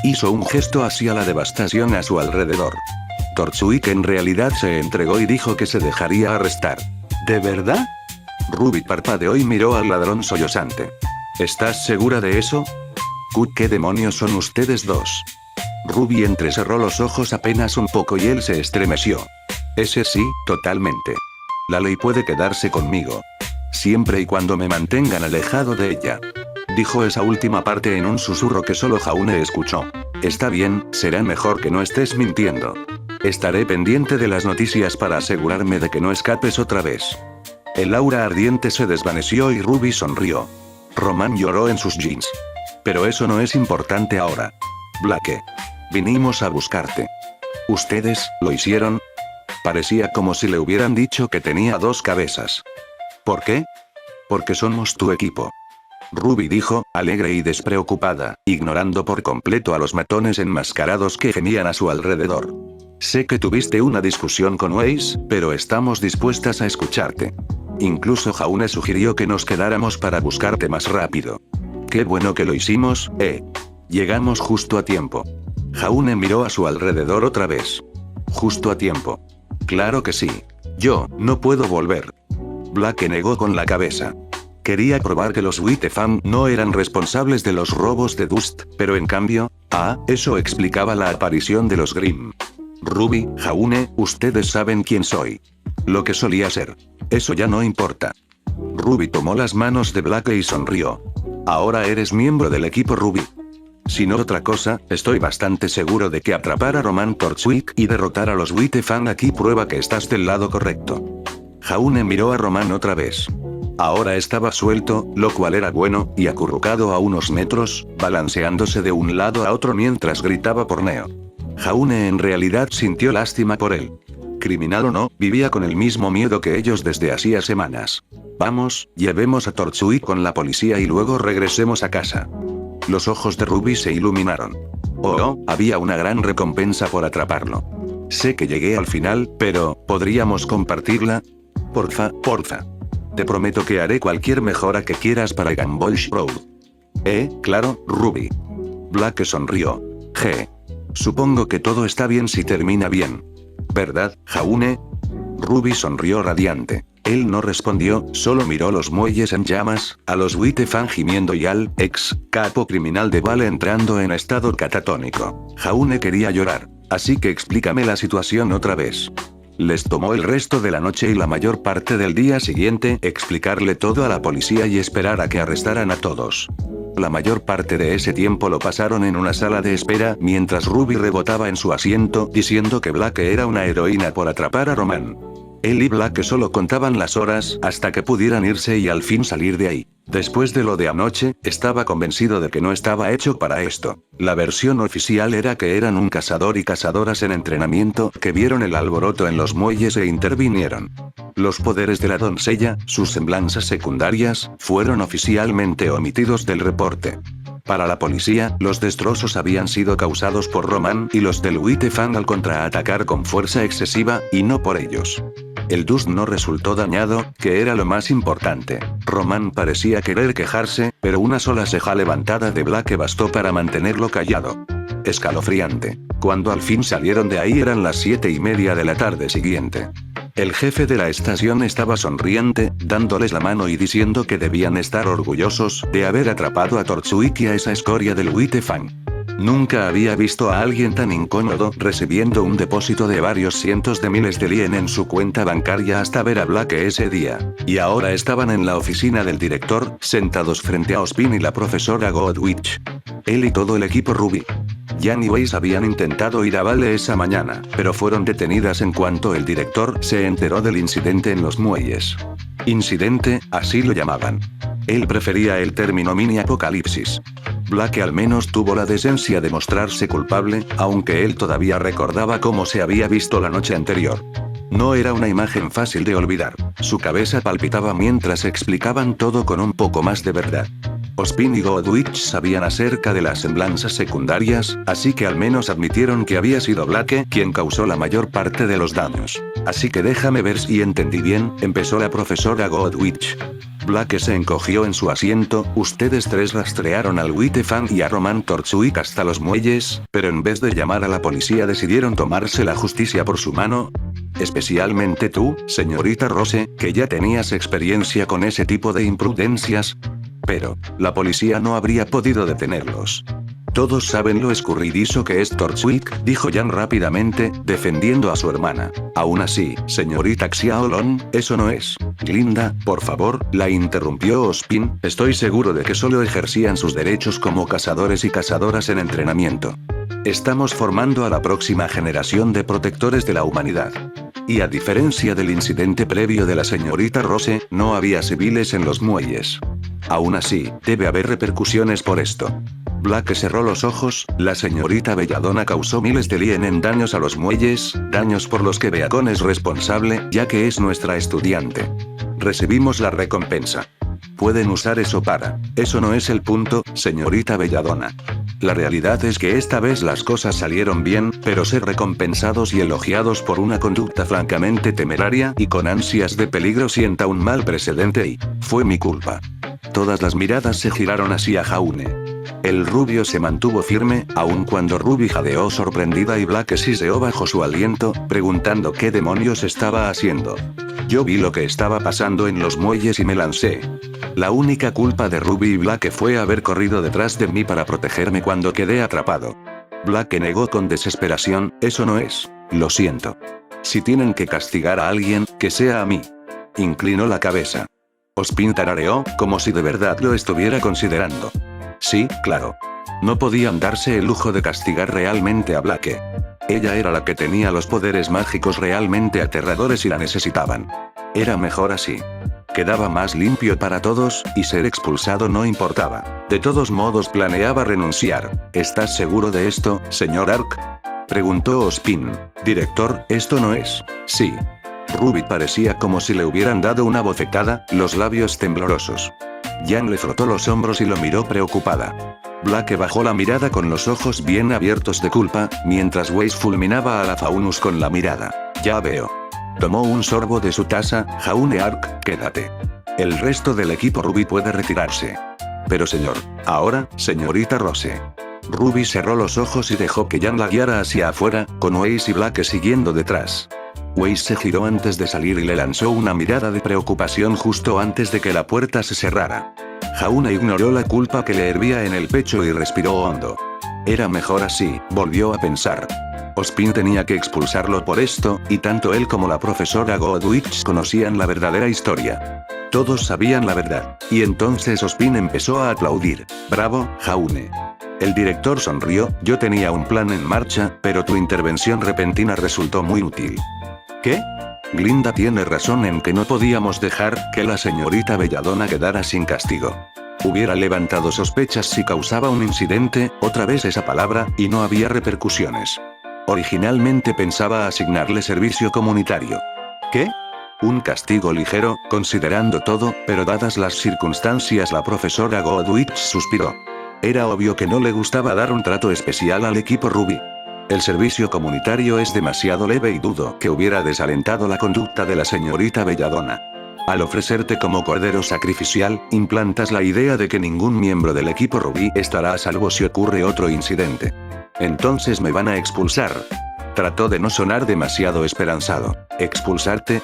Hizo un gesto hacia la devastación a su alrededor. Torchwick en realidad se entregó y dijo que se dejaría arrestar. ¿De verdad? Ruby parpadeó y miró al ladrón sollozante. ¿Estás segura de eso? ¿Qué demonios son ustedes dos? Ruby entrecerró los ojos apenas un poco y él se estremeció. Ese sí, totalmente. La ley puede quedarse conmigo. Siempre y cuando me mantengan alejado de ella. Dijo esa última parte en un susurro que solo Jaune escuchó. Está bien, será mejor que no estés mintiendo. Estaré pendiente de las noticias para asegurarme de que no escapes otra vez. El aura ardiente se desvaneció y Ruby sonrió. Román lloró en sus jeans. Pero eso no es importante ahora. Blake. Vinimos a buscarte. ¿Ustedes lo hicieron? Parecía como si le hubieran dicho que tenía dos cabezas. ¿Por qué? Porque somos tu equipo. Ruby dijo, alegre y despreocupada, ignorando por completo a los matones enmascarados que gemían a su alrededor. Sé que tuviste una discusión con Weiss, pero estamos dispuestas a escucharte. Incluso Jaune sugirió que nos quedáramos para buscarte más rápido. Qué bueno que lo hicimos, Llegamos justo a tiempo. Jaune miró a su alrededor otra vez. Justo a tiempo. Claro que sí. Yo no puedo volver. Blake negó con la cabeza. Quería probar que los Wittefam no eran responsables de los robos de Dust, pero en cambio, eso explicaba la aparición de los Grimm. Ruby, Jaune, ustedes saben quién soy. Lo que solía ser. Eso ya no importa. Ruby tomó las manos de Blake y sonrió. Ahora eres miembro del equipo Ruby. Si no otra cosa, estoy bastante seguro de que atrapar a Román Torchwick y derrotar a los Wittefam aquí prueba que estás del lado correcto. Jaune miró a Román otra vez. Ahora estaba suelto, lo cual era bueno, y acurrucado a unos metros, balanceándose de un lado a otro mientras gritaba por Neo. Jaune en realidad sintió lástima por él. Criminal o no, vivía con el mismo miedo que ellos desde hacía semanas. Vamos, llevemos a Torchwick con la policía y luego regresemos a casa. Los ojos de Ruby se iluminaron. Había una gran recompensa por atraparlo. Sé que llegué al final, pero, ¿podríamos compartirla? Porfa. Te prometo que haré cualquier mejora que quieras para Gamboge Road. Claro, Ruby. Blake sonrió. Supongo que todo está bien si termina bien. ¿Verdad, Jaune? Ruby sonrió radiante. Él no respondió, solo miró los muelles en llamas, a los Wittefam gimiendo y al capo criminal de Vale entrando en estado catatónico. Jaune quería llorar. Así que explícame la situación otra vez. Les tomó el resto de la noche y la mayor parte del día siguiente explicarle todo a la policía y esperar a que arrestaran a todos. La mayor parte de ese tiempo lo pasaron en una sala de espera mientras Ruby rebotaba en su asiento diciendo que Blake era una heroína por atrapar a Román. Él y Blake solo contaban las horas hasta que pudieran irse y al fin salir de ahí. Después de lo de anoche, estaba convencido de que no estaba hecho para esto. La versión oficial era que eran un cazador y cazadoras en entrenamiento que vieron el alboroto en los muelles e intervinieron. Los poderes de la doncella, sus semblanzas secundarias, fueron oficialmente omitidos del reporte. Para la policía, los destrozos habían sido causados por Román y los del Wittefam al contraatacar con fuerza excesiva, y no por ellos. El Dust no resultó dañado, que era lo más importante. Román parecía querer quejarse, pero una sola ceja levantada de Blake bastó para mantenerlo callado. Escalofriante. Cuando al fin salieron de ahí eran las 7:30 de la tarde siguiente. El jefe de la estación estaba sonriente, dándoles la mano y diciendo que debían estar orgullosos de haber atrapado a Torchwick y a esa escoria del Wittefam. Nunca había visto a alguien tan incómodo recibiendo un depósito de varios cientos de miles de lien en su cuenta bancaria hasta ver a Blake ese día. Y ahora estaban en la oficina del director, sentados frente a Ospin y la profesora Godwich. Él y todo el equipo Ruby. Jan y Weiss habían intentado ir a Vale esa mañana, pero fueron detenidas en cuanto el director se enteró del incidente en los muelles. Incidente, así lo llamaban. Él prefería el término mini apocalipsis. Blake al menos tuvo la decencia de mostrarse culpable, aunque él todavía recordaba cómo se había visto la noche anterior. No era una imagen fácil de olvidar. Su cabeza palpitaba mientras explicaban todo con un poco más de verdad. Ozpin y Godwich sabían acerca de las semblanzas secundarias, así que al menos admitieron que había sido Blake quien causó la mayor parte de los daños. Así que déjame ver si entendí bien, empezó la profesora Godwich. Blake se encogió en su asiento. Ustedes tres rastrearon al Wittefang y a Roman Torchwick hasta los muelles, pero en vez de llamar a la policía decidieron tomarse la justicia por su mano. Especialmente tú, señorita Rose, que ya tenías experiencia con ese tipo de imprudencias. Pero, la policía no habría podido detenerlos. Todos saben lo escurridizo que es Torchwick, dijo Jan rápidamente, defendiendo a su hermana. Aún así, señorita Xiaolong, eso no es. Glinda, por favor, la interrumpió Ozpin, estoy seguro de que solo ejercían sus derechos como cazadores y cazadoras en entrenamiento. Estamos formando a la próxima generación de protectores de la humanidad. Y a diferencia del incidente previo de la señorita Rose, no había civiles en los muelles. Aún así, debe haber repercusiones por esto. Blake cerró los ojos. La señorita Belladonna causó miles de lien en daños a los muelles, daños por los que Beacon es responsable, ya que es nuestra estudiante. Recibimos la recompensa. Pueden usar eso para... Eso no es el punto, señorita Belladonna. La realidad es que esta vez las cosas salieron bien, pero ser recompensados y elogiados por una conducta francamente temeraria y con ansias de peligro sienta un mal precedente y... fue mi culpa. Todas las miradas se giraron hacia Jaune. El rubio se mantuvo firme, aun cuando Ruby jadeó sorprendida y Blake siseó bajo su aliento, preguntando qué demonios estaba haciendo. Yo vi lo que estaba pasando en los muelles y me lancé. La única culpa de Ruby y Blake fue haber corrido detrás de mí para protegerme cuando quedé atrapado. Blake negó con desesperación, eso no es. Lo siento. Si tienen que castigar a alguien, que sea a mí. Inclinó la cabeza. Ozpin tarareó, como si de verdad lo estuviera considerando. Sí, claro. No podían darse el lujo de castigar realmente a Blake. Ella era la que tenía los poderes mágicos realmente aterradores y la necesitaban. Era mejor así. Quedaba más limpio para todos, y ser expulsado no importaba. De todos modos planeaba renunciar. ¿Estás seguro de esto, señor Ark? Preguntó Ozpin. Director, esto no es. Sí. Ruby parecía como si le hubieran dado una bofetada, los labios temblorosos. Jan le frotó los hombros y lo miró preocupada. Blake bajó la mirada con los ojos bien abiertos de culpa, mientras Weiss fulminaba a la Faunus con la mirada. Ya veo. Tomó un sorbo de su taza. Jaune Ark, quédate. El resto del equipo Ruby puede retirarse. Pero señor, ahora, señorita Rose. Ruby cerró los ojos y dejó que Jan la guiara hacia afuera, con Weiss y Blake siguiendo detrás. Weiss se giró antes de salir y le lanzó una mirada de preocupación justo antes de que la puerta se cerrara. Jaune ignoró la culpa que le hervía en el pecho y respiró hondo. Era mejor así, volvió a pensar. Ozpin tenía que expulsarlo por esto, y tanto él como la profesora Godwich conocían la verdadera historia. Todos sabían la verdad, y entonces Ozpin empezó a aplaudir. Bravo, Jaune. El director sonrió. Yo tenía un plan en marcha, pero tu intervención repentina resultó muy útil. ¿Qué? Glinda tiene razón en que no podíamos dejar que la señorita Belladonna quedara sin castigo. Hubiera levantado sospechas si causaba un incidente, otra vez esa palabra, y no había repercusiones. Originalmente pensaba asignarle servicio comunitario. ¿Qué? Un castigo ligero, considerando todo, pero dadas las circunstancias la profesora Godwich suspiró. Era obvio que no le gustaba dar un trato especial al equipo Ruby. El servicio comunitario es demasiado leve y dudo que hubiera desalentado la conducta de la señorita Belladonna. Al ofrecerte como cordero sacrificial, implantas la idea de que ningún miembro del equipo Ruby estará a salvo si ocurre otro incidente. Entonces me van a expulsar. Trató de no sonar demasiado esperanzado. ¿Expulsarte?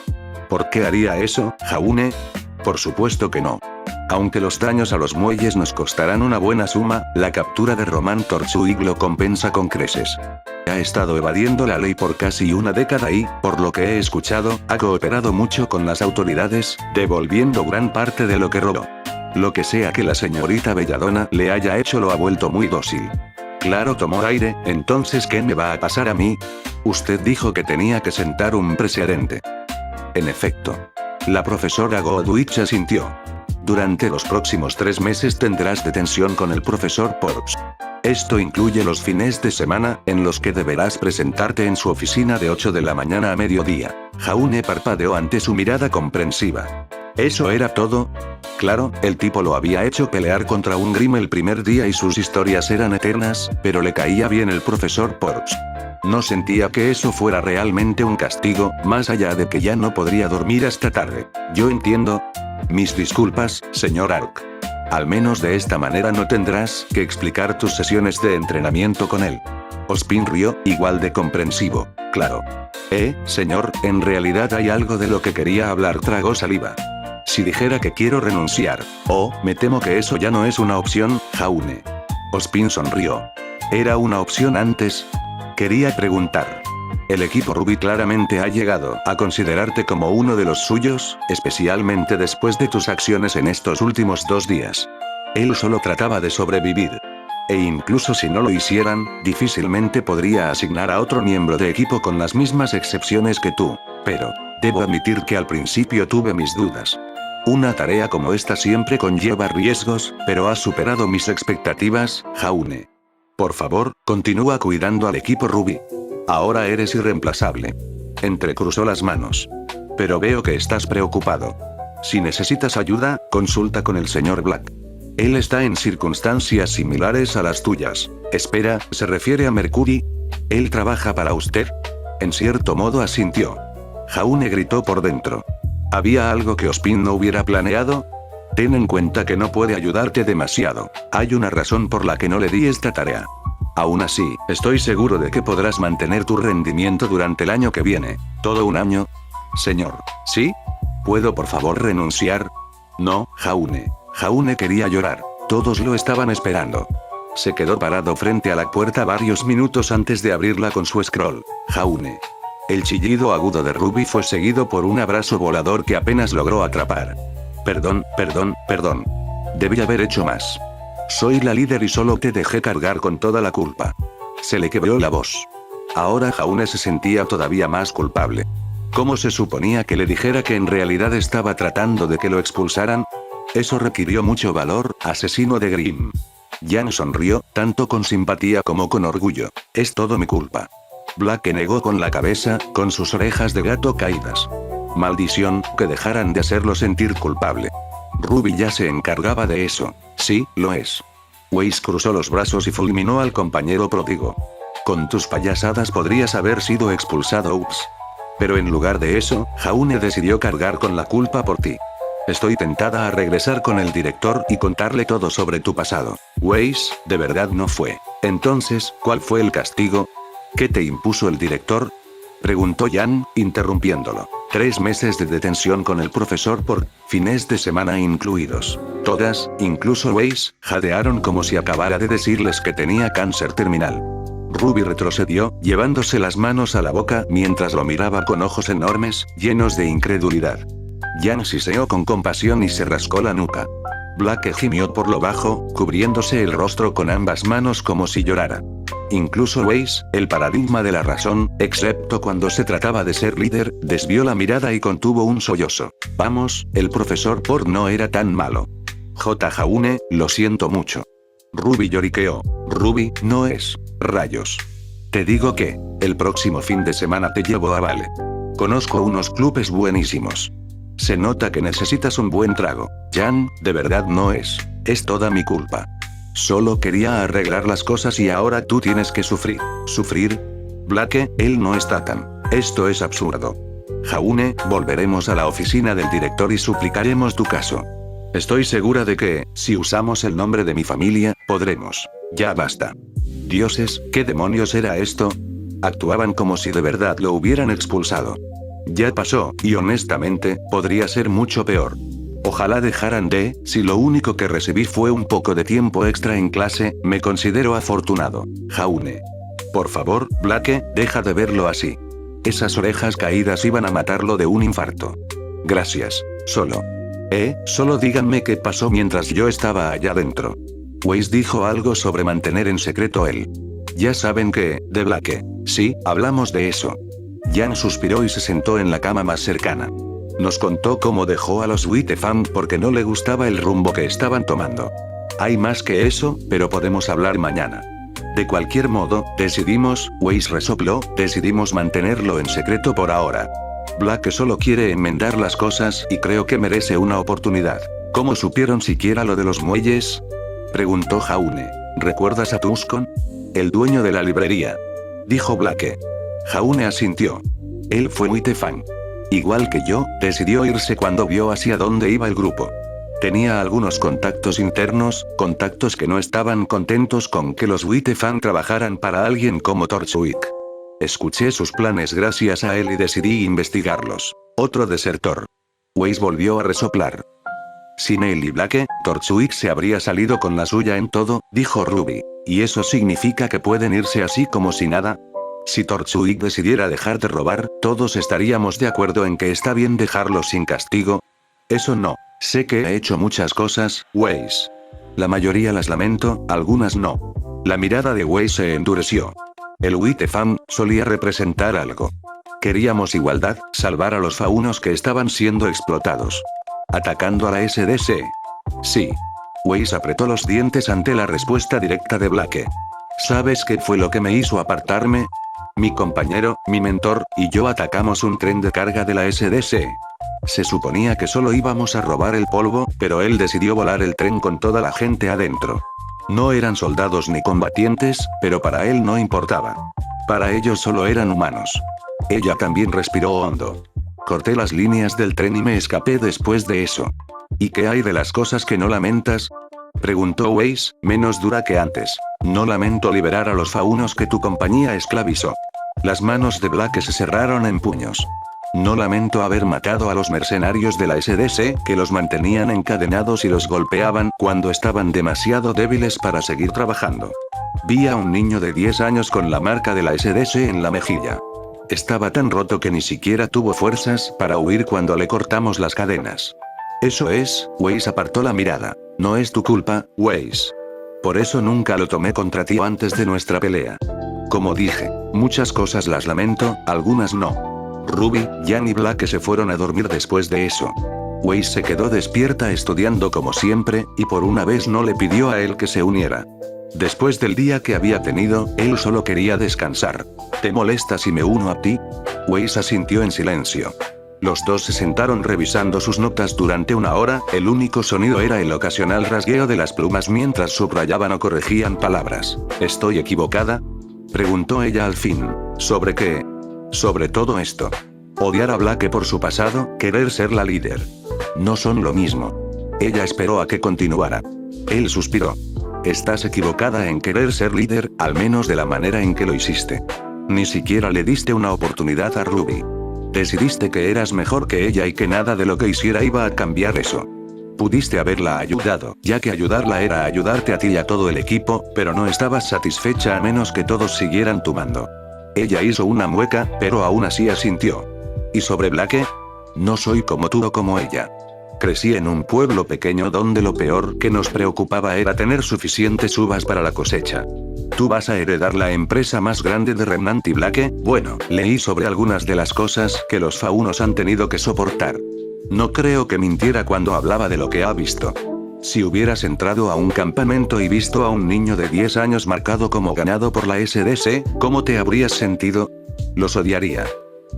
¿Por qué haría eso, Jaune? Por supuesto que no. Aunque los daños a los muelles nos costarán una buena suma, la captura de Roman Torchwick lo compensa con creces. Ha estado evadiendo la ley por casi una década y, por lo que he escuchado, ha cooperado mucho con las autoridades, devolviendo gran parte de lo que robó. Lo que sea que la señorita Belladonna le haya hecho lo ha vuelto muy dócil. Claro, tomó aire. Entonces, ¿qué me va a pasar a mí? Usted dijo que tenía que sentar un precedente. En efecto. La profesora Godwich asintió. Durante los próximos 3 meses tendrás detención con el profesor Porps. Esto incluye los fines de semana, en los que deberás presentarte en su oficina de 8 de la mañana a mediodía. Jaune parpadeó ante su mirada comprensiva. ¿Eso era todo? Claro, el tipo lo había hecho pelear contra un Grimm el primer día y sus historias eran eternas, pero le caía bien el profesor Porch. No sentía que eso fuera realmente un castigo, más allá de que ya no podría dormir hasta tarde. Yo entiendo. Mis disculpas, señor Ark. Al menos de esta manera no tendrás que explicar tus sesiones de entrenamiento con él. Ozpin rió, igual de comprensivo. Claro. Señor, en realidad hay algo de lo que quería hablar. Tragó saliva. Si dijera que quiero renunciar. Me temo que eso ya no es una opción, Jaune. Ozpin sonrió. ¿Era una opción antes? Quería preguntar. El equipo Ruby claramente ha llegado a considerarte como uno de los suyos, especialmente después de tus acciones en estos últimos 2 días. Él solo trataba de sobrevivir. E incluso si no lo hicieran, difícilmente podría asignar a otro miembro de equipo con las mismas excepciones que tú. Pero, debo admitir que al principio tuve mis dudas. Una tarea como esta siempre conlleva riesgos, pero has superado mis expectativas, Jaune. Por favor, continúa cuidando al equipo Ruby. Ahora eres irreemplazable. Entrecruzó las manos. Pero veo que estás preocupado. Si necesitas ayuda, consulta con el señor Black. Él está en circunstancias similares a las tuyas. Espera, ¿se refiere a Mercury? ¿Él trabaja para usted? En cierto modo asintió. Jaune gritó por dentro. ¿Había algo que Ozpin no hubiera planeado? Ten en cuenta que no puede ayudarte demasiado. Hay una razón por la que no le di esta tarea. Aún así, estoy seguro de que podrás mantener tu rendimiento durante el año que viene. ¿Todo un año? Señor. ¿Sí? ¿Puedo por favor renunciar? No, Jaune. Jaune quería llorar. Todos lo estaban esperando. Se quedó parado frente a la puerta varios minutos antes de abrirla con su scroll. Jaune. El chillido agudo de Ruby fue seguido por un abrazo volador que apenas logró atrapar. Perdón. Debí haber hecho más. Soy la líder y solo te dejé cargar con toda la culpa. Se le quebró la voz. Ahora Jaune se sentía todavía más culpable. ¿Cómo se suponía que le dijera que en realidad estaba tratando de que lo expulsaran? Eso requirió mucho valor, asesino de Grimm. Jan sonrió, tanto con simpatía como con orgullo. Es todo mi culpa. Black negó con la cabeza, con sus orejas de gato caídas. Maldición, que dejaran de hacerlo sentir culpable. Ruby ya se encargaba de eso. Sí, lo es. Weiss cruzó los brazos y fulminó al compañero pródigo. Con tus payasadas podrías haber sido expulsado, ups. Pero en lugar de eso, Jaune decidió cargar con la culpa por ti. Estoy tentada a regresar con el director y contarle todo sobre tu pasado. Weiss, de verdad no fue. Entonces, ¿cuál fue el castigo? ¿Qué te impuso el director? Preguntó Jan, interrumpiéndolo. 3 meses de detención con el profesor por fines de semana incluidos. Todas, incluso Weiss, jadearon como si acabara de decirles que tenía cáncer terminal. Ruby retrocedió, llevándose las manos a la boca mientras lo miraba con ojos enormes, llenos de incredulidad. Jan siseó con compasión y se rascó la nuca. Black gimió por lo bajo, cubriéndose el rostro con ambas manos como si llorara. Incluso Weiss, el paradigma de la razón, excepto cuando se trataba de ser líder, desvió la mirada y contuvo un sollozo. Vamos, el profesor Porch no era tan malo. Jaune, lo siento mucho. Ruby lloriqueó. Ruby, no es. Rayos. Te digo que, el próximo fin de semana te llevo a Vale. Conozco unos clubes buenísimos. Se nota que necesitas un buen trago. Jan, de verdad no es. Es toda mi culpa. Solo quería arreglar las cosas y ahora tú tienes que sufrir. ¿Sufrir? Blake, él no está tan. Esto es absurdo. Jaune, volveremos a la oficina del director y suplicaremos tu caso. Estoy segura de que, si usamos el nombre de mi familia, podremos. Ya basta. Dioses, ¿qué demonios era esto? Actuaban como si de verdad lo hubieran expulsado. Ya pasó, y honestamente, podría ser mucho peor. Ojalá dejaran de, si lo único que recibí fue un poco de tiempo extra en clase, me considero afortunado. Jaune. Por favor, Blake, deja de verlo así. Esas orejas caídas iban a matarlo de un infarto. Gracias. Solo díganme qué pasó mientras yo estaba allá dentro. Weiss dijo algo sobre mantener en secreto él. Ya saben que, de Blake. Sí, hablamos de eso. Jan suspiró y se sentó en la cama más cercana. Nos contó cómo dejó a los Wittefam porque no le gustaba el rumbo que estaban tomando. Hay más que eso, pero podemos hablar mañana. De cualquier modo, Weiss resopló, decidimos mantenerlo en secreto por ahora. Blake solo quiere enmendar las cosas y creo que merece una oportunidad. ¿Cómo supieron siquiera lo de los muelles? Preguntó Jaune. ¿Recuerdas a Tuskon? El dueño de la librería. Dijo Blake. Jaune asintió. Él fue Wittefang. Igual que yo, decidió irse cuando vio hacia dónde iba el grupo. Tenía algunos contactos internos, contactos que no estaban contentos con que los Wittefang trabajaran para alguien como Torchwick. Escuché sus planes gracias a él y decidí investigarlos. Otro desertor. Weiss volvió a resoplar. Sin él y Blake, Torchwick se habría salido con la suya en todo, dijo Ruby. ¿Y eso significa que pueden irse así como si nada? Si Torchwick decidiera dejar de robar, todos estaríamos de acuerdo en que está bien dejarlo sin castigo. Eso no. Sé que he hecho muchas cosas, Weiss. La mayoría las lamento, algunas no. La mirada de Weiss se endureció. El Wittefang solía representar algo. Queríamos igualdad, salvar a los faunos que estaban siendo explotados. Atacando a la SDC. Sí. Weiss apretó los dientes ante la respuesta directa de Blake. ¿Sabes qué fue lo que me hizo apartarme? Mi compañero, mi mentor, y yo atacamos un tren de carga de la SDC. Se suponía que solo íbamos a robar el polvo, pero él decidió volar el tren con toda la gente adentro. No eran soldados ni combatientes, pero para él no importaba. Para ellos solo eran humanos. Ella también respiró hondo. Corté las líneas del tren y me escapé después de eso. ¿Y qué hay de las cosas que no lamentas? Preguntó Weiss, menos dura que antes. No lamento liberar a los faunos que tu compañía esclavizó. Las manos de Blake se cerraron en puños. No lamento haber matado a los mercenarios de la SDC que los mantenían encadenados y los golpeaban cuando estaban demasiado débiles para seguir trabajando. Vi a un niño de 10 años con la marca de la SDC en la mejilla. Estaba tan roto que ni siquiera tuvo fuerzas para huir cuando le cortamos las cadenas. Eso es, Weiss apartó la mirada. No es tu culpa, Weiss. Por eso nunca lo tomé contra ti antes de nuestra pelea. Como dije, muchas cosas las lamento, algunas no. Ruby, Jan y Blake se fueron a dormir después de eso. Weiss se quedó despierta estudiando como siempre, y por una vez no le pidió a él que se uniera. Después del día que había tenido, él solo quería descansar. ¿Te molesta si me uno a ti? Weiss asintió en silencio. Los dos se sentaron revisando sus notas durante una hora, el único sonido era el ocasional rasgueo de las plumas mientras subrayaban o corregían palabras. ¿Estoy equivocada? Preguntó ella al fin. ¿Sobre qué? Sobre todo esto. Odiar a Blake por su pasado, querer ser la líder. No son lo mismo. Ella esperó a que continuara. Él suspiró. Estás equivocada en querer ser líder, al menos de la manera en que lo hiciste. Ni siquiera le diste una oportunidad a Ruby. Decidiste que eras mejor que ella y que nada de lo que hiciera iba a cambiar eso. Pudiste haberla ayudado, ya que ayudarla era ayudarte a ti y a todo el equipo, pero no estabas satisfecha a menos que todos siguieran tu mando. Ella hizo una mueca, pero aún así asintió. ¿Y sobre Blake? No soy como tú o como ella. Crecí en un pueblo pequeño donde lo peor que nos preocupaba era tener suficientes uvas para la cosecha. ¿Tú vas a heredar la empresa más grande de Remnant y Blake? Bueno, leí sobre algunas de las cosas que los faunos han tenido que soportar. No creo que mintiera cuando hablaba de lo que ha visto. Si hubieras entrado a un campamento y visto a un niño de 10 años marcado como ganado por la SDC, ¿cómo te habrías sentido? Los odiaría.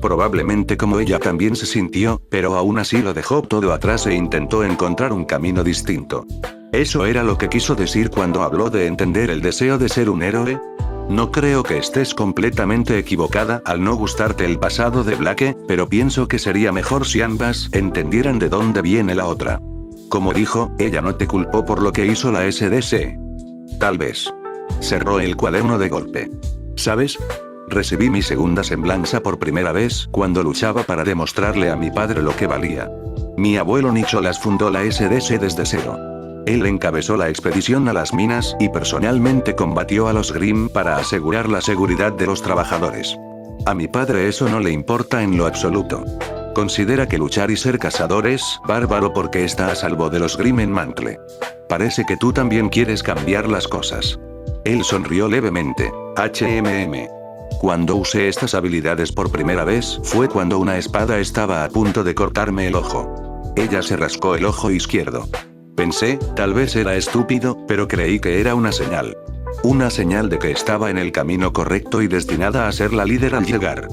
Probablemente como ella también se sintió, pero aún así lo dejó todo atrás e intentó encontrar un camino distinto. ¿Eso era lo que quiso decir cuando habló de entender el deseo de ser un héroe? No creo que estés completamente equivocada al no gustarte el pasado de Blake, pero pienso que sería mejor si ambas entendieran de dónde viene la otra. Como dijo, ella no te culpó por lo que hizo la SDC. Tal vez. Cerró el cuaderno de golpe. ¿Sabes? Recibí mi segunda semblanza por primera vez cuando luchaba para demostrarle a mi padre lo que valía. Mi abuelo Nicholas fundó la SDC desde cero. Él encabezó la expedición a las minas y personalmente combatió a los Grimm para asegurar la seguridad de los trabajadores. A mi padre eso no le importa en lo absoluto. Considera que luchar y ser cazador es bárbaro porque está a salvo de los Grimm en Mantle. Parece que tú también quieres cambiar las cosas. Él sonrió levemente. Cuando usé estas habilidades por primera vez fue cuando una espada estaba a punto de cortarme el ojo. Ella se rascó el ojo izquierdo. Pensé, tal vez era estúpido, pero creí que era una señal. Una señal de que estaba en el camino correcto y destinada a ser la líder al llegar.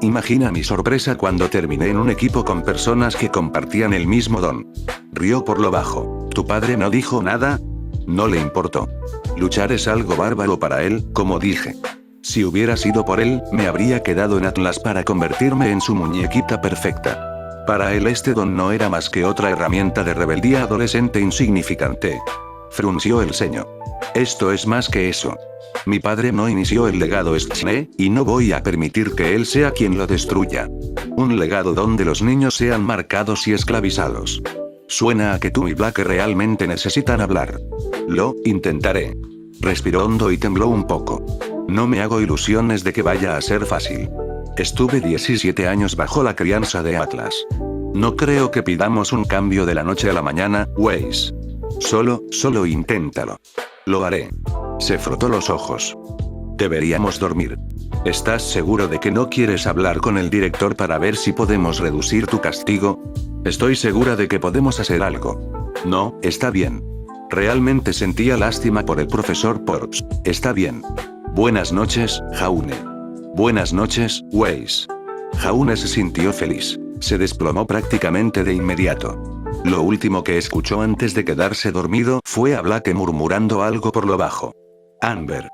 Imagina mi sorpresa cuando terminé en un equipo con personas que compartían el mismo don. sonrió por lo bajo. ¿Tu padre no dijo nada? No le importó. Luchar es algo bárbaro para él, como dije. Si hubiera sido por él, me habría quedado en Atlas para convertirme en su muñequita perfecta. Para él este don no era más que otra herramienta de rebeldía adolescente insignificante. Frunció el ceño. Esto es más que eso. Mi padre no inició el legado Schnee, y no voy a permitir que él sea quien lo destruya. Un legado donde los niños sean marcados y esclavizados. Suena a que tú y Black realmente necesitan hablar. Lo intentaré. Respiró hondo y tembló un poco. No me hago ilusiones de que vaya a ser fácil. Estuve 17 años bajo la crianza de Atlas. No creo que pidamos un cambio de la noche a la mañana, Weiss. Solo inténtalo. Lo haré. Se frotó los ojos. Deberíamos dormir. ¿Estás seguro de que no quieres hablar con el director para ver si podemos reducir tu castigo? Estoy segura de que podemos hacer algo. No, está bien. Realmente sentía lástima por el profesor Porps. Está bien. Buenas noches, Jaune. Buenas noches, Weiss. Jaune se sintió feliz. Se desplomó prácticamente de inmediato. Lo último que escuchó antes de quedarse dormido fue a Black murmurando algo por lo bajo. Amber.